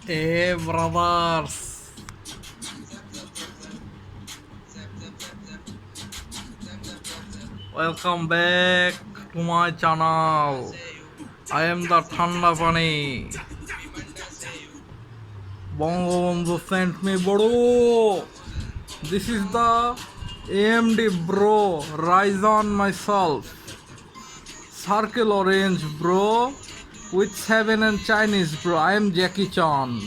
Hey brothers, welcome back to my channel. I am the Thanda Pani. Bangabandhu sent me bro. This is the AMD bro. Ryzen myself. Circle orange bro. With 7 and Chinese bro. I am Jackie Chan.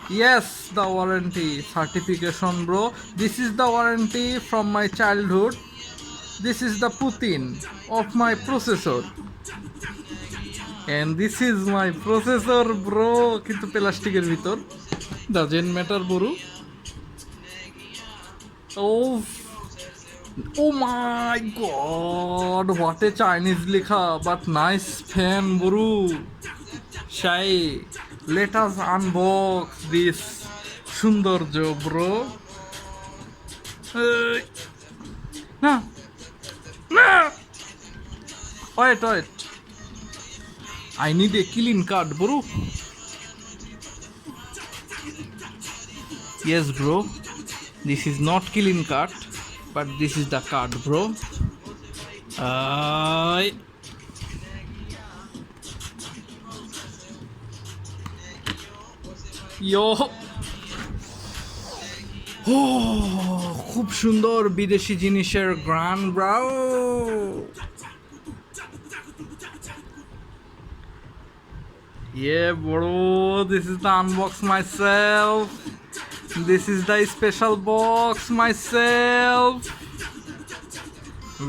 Yes, the warranty certification bro. This is the warranty from my childhood. This is the Putin of my processor. And this is my processor bro. কিন্তু প্লাস্টিকের ভিতর doesn't matter bro. Oh, oh my god, what a Chinese লেখা but nice fan bro. Shy, let us unbox this সৌন্দর্য bro. না না, wait. I need a killing card, bro. Yes, bro. This is not killing card, but this is the card, bro. Yo. খুব সুন্দর বিদেশি জিনিসের গ্রান brow. Yeah, bro, this is the unbox myself. This is the special box myself.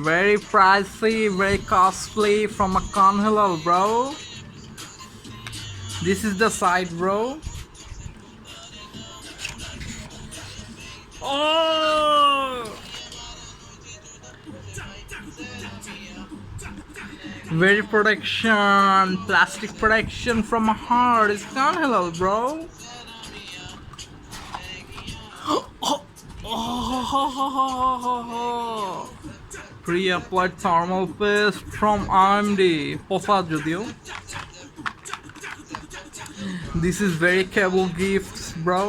Very pricey, very costly from a Conhalal, bro. This is the side, bro. Oh! Very protection, plastic protection from a heart. It's Conhalal, bro. Pre-applied thermal paste from AMD. Posa jodio. This is very cable gifts, bro.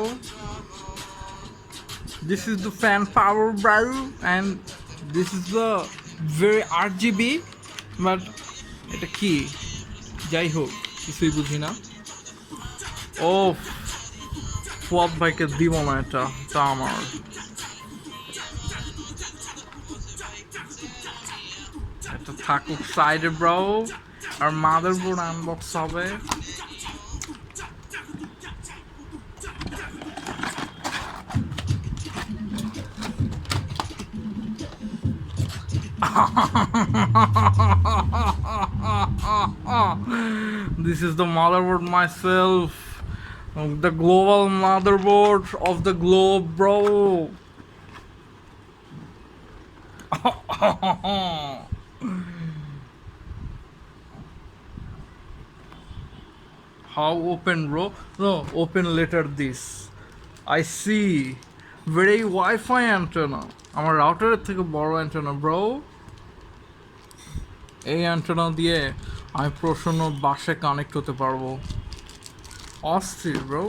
This is the fan power, bro, and this is the very RGB, but এটা কি যাই হোক কিছুই বুঝি না। ও ফুয়াদ ভাইকে দিব না, এটা আমার। এটা থাকুক সাইডে ব্রো, আর মাদারবোর্ড আনবক্স হবে। This is the motherboard myself, the global motherboard of the globe, bro. How open, bro? No, open later this. I see. Very Wi-Fi antenna. আমার রাউটারের থেকে বড় অ্যান্টেনা ব্রো। এই অ্যান্টেনা দিয়ে আমি প্রসন্ন বাসে কানেক্ট হতে পারবো। অস্থির ব্রো।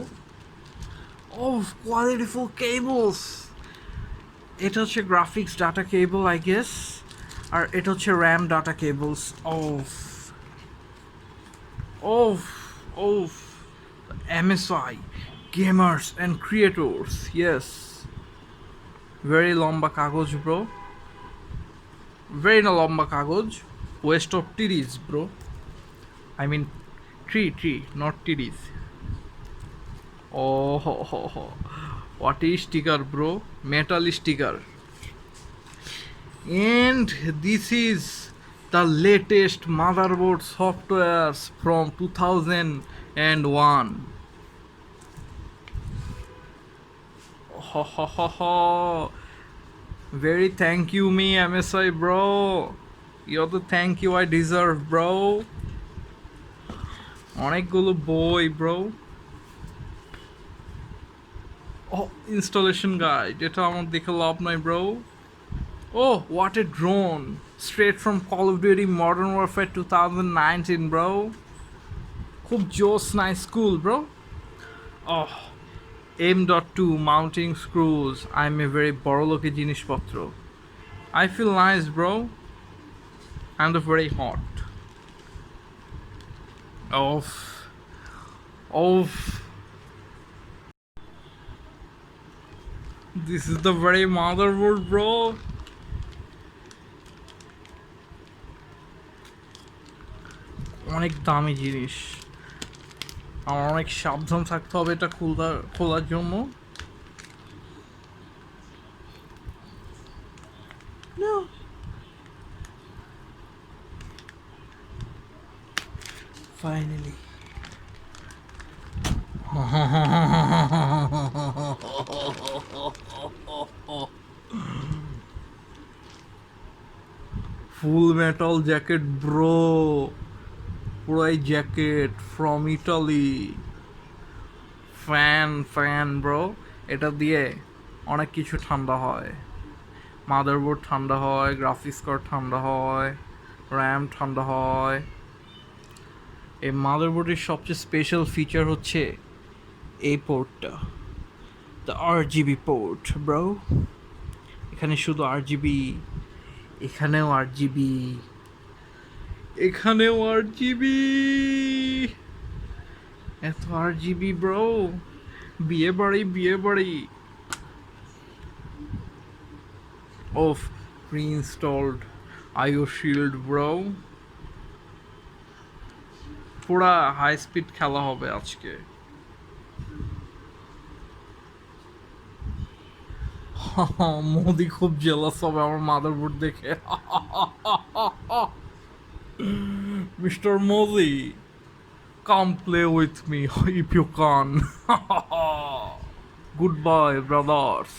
ও কোয়ালিটিফুল কেবলস। এটা হচ্ছে graphics data cable I guess, আর এটা হচ্ছে RAM data cables. Of MSI gamers and creators, yes. Very লম্বা কাগজ ব্রো, very লম্বা কাগজ, waste of TDs bro. I mean tree not TDs. Oh, what is sticker bro? Metal sticker. And this is the latest motherboard softwares from 2001. Very thank you me MSI bro. You're the thank you I deserve bro. অনেকগুলো বই bro. Installation guide, এটা আমার দেখে লাভ নাই bro. Oh, what a drone, straight from Call of Duty Modern Warfare 2019 bro. খুব জোস, nice, cool bro. Oh, M.2 mounting screws. I'm a very বড় লোকের জিনিসপত্র. I feel nice, bro. And very hot. Of. Of. This is the very motherboard, bro. অনেক দামি জিনিস, আমার অনেক সাবধান থাকতে হবে এটা খোলার জন্য। No. Finally. Full metal jacket, bro. পুরাই jacket from Italy. Fan bro, এটা দিয়ে অনেক কিছু ঠান্ডা হয়। মাদারবোর্ড ঠান্ডা হয়, গ্রাফিক্স কার্ড ঠান্ডা হয়, র্যাম ঠান্ডা হয়। এই মাদারবোর্ডের সবচেয়ে স্পেশাল ফিচার হচ্ছে এই পোর্টটা, দ্য RGB পোর্ট ব্রো। এখানে শুধু RGB, এখানেও RGB, এখানেও RGB, এত RGB ব্রো, বিয়ে বাড়ি। Of pre-installed IO shield, bro. পুরা হাই স্পিড খেলা হবে আজকে। মোদি খুব জেলাস হবে আমার মাদারবোর্ড দেখে। Mister Modi, come play with me if you can. Good bye brothers.